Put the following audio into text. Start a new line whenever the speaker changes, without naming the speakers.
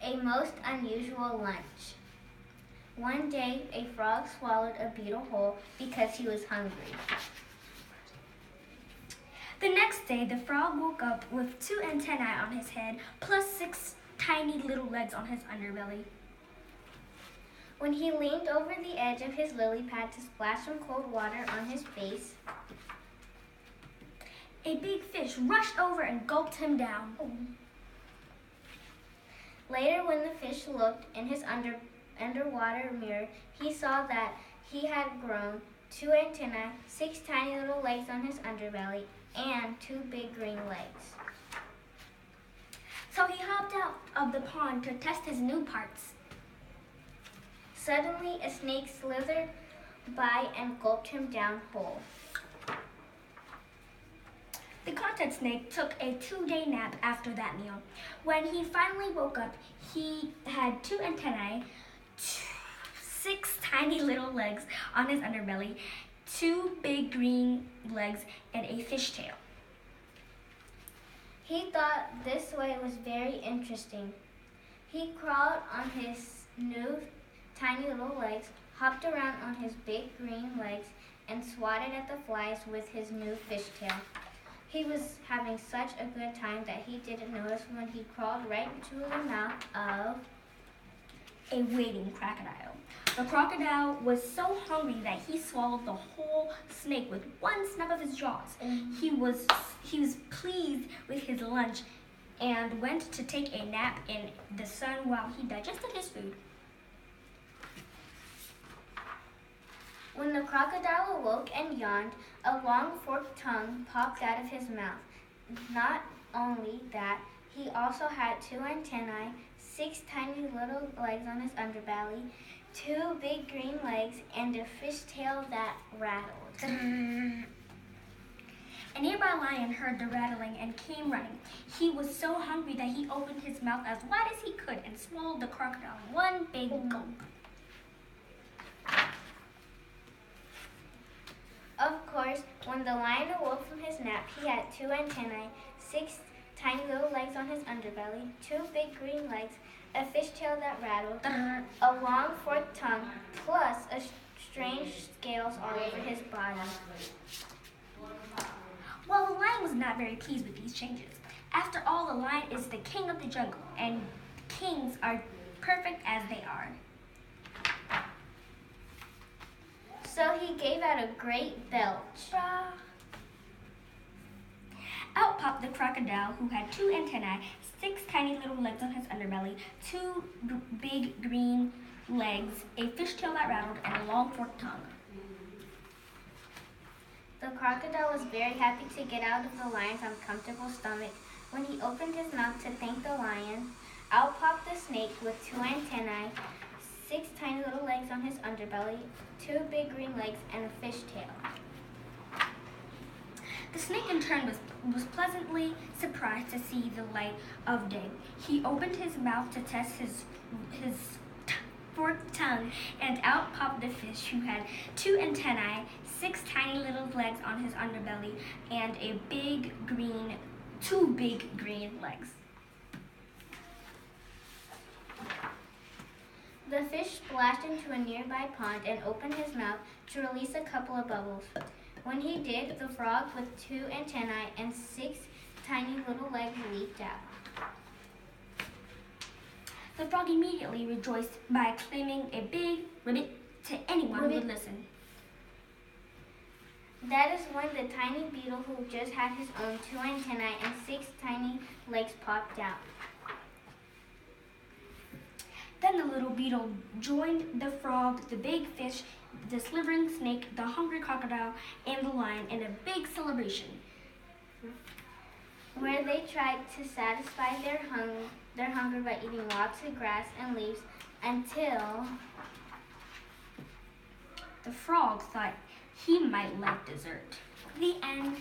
A most unusual lunch. One day, a frog swallowed a beetle whole because he was hungry.
The next day, the frog woke up with 2 antennae on his head, plus 6 tiny little legs on his underbelly.
When he leaned over the edge of his lily pad to splash some cold water on his face,
a big fish rushed over and gulped him down.
Later, when the fish looked in his underwater mirror, he saw that he had grown 2 antennae, 6 tiny little legs on his underbelly, and 2 big green legs.
So he hopped out of the pond to test his new parts.
Suddenly, a snake slithered by and gulped him down whole.
The content snake took a 2-day nap after that meal. When he finally woke up, he had 2 antennae, 6 tiny little legs on his underbelly, 2 big green legs, and a fishtail.
He thought this way was very interesting. He crawled on his new tiny little legs, hopped around on his big green legs, and swatted at the flies with his new fishtail. He was having such a good time that he didn't notice when he crawled right into the mouth of
a waiting crocodile. The crocodile was so hungry that he swallowed the whole snake with one snap of his jaws. He was pleased with his lunch and went to take a nap in the sun while he digested his food.
When the crocodile awoke and yawned, a long forked tongue popped out of his mouth. Not only that, he also had 2 antennae, 6 tiny little legs on his underbelly, 2 big green legs, and a fishtail that rattled.
A nearby lion heard the rattling and came running. He was so hungry that he opened his mouth as wide as he could and swallowed the crocodile in one big gulp.
Of course, when the lion awoke from his nap, he had 2 antennae, 6 tiny little legs on his underbelly, 2 big green legs, a fishtail that rattled, a long forked tongue, plus strange scales all over his body.
Well, the lion was not very pleased with these changes. After all, the lion is the king of the jungle, and kings are perfect as they are.
So he gave out a great belch.
Out popped the crocodile, who had 2 antennae, 6 tiny little legs on his underbelly, 2 big green legs, a fishtail that rattled, and a long forked tongue.
The crocodile was very happy to get out of the lion's uncomfortable stomach. When he opened his mouth to thank the lion, out popped the snake with 2 antennae, 6 tiny little legs on his underbelly, 2 big green legs, and a fishtail.
The snake in turn was pleasantly surprised to see the light of day. He opened his mouth to test his forked tongue, and out popped the fish, who had 2 antennae, 6 tiny little legs on his underbelly, and 2 big green legs.
The fish splashed into a nearby pond and opened his mouth to release a couple of bubbles. When he did, the frog with 2 antennae and 6 tiny little legs leaped out.
The frog immediately rejoiced by claiming a big ribbit to anyone who would listen.
That is when the tiny beetle, who just had his own 2 antennae and 6 tiny legs, popped out.
Then the little beetle joined the frog, the big fish, the slithering snake, the hungry crocodile, and the lion in a big celebration,
where they tried to satisfy their hunger by eating lots of grass and leaves until
the frog thought he might like dessert. The end.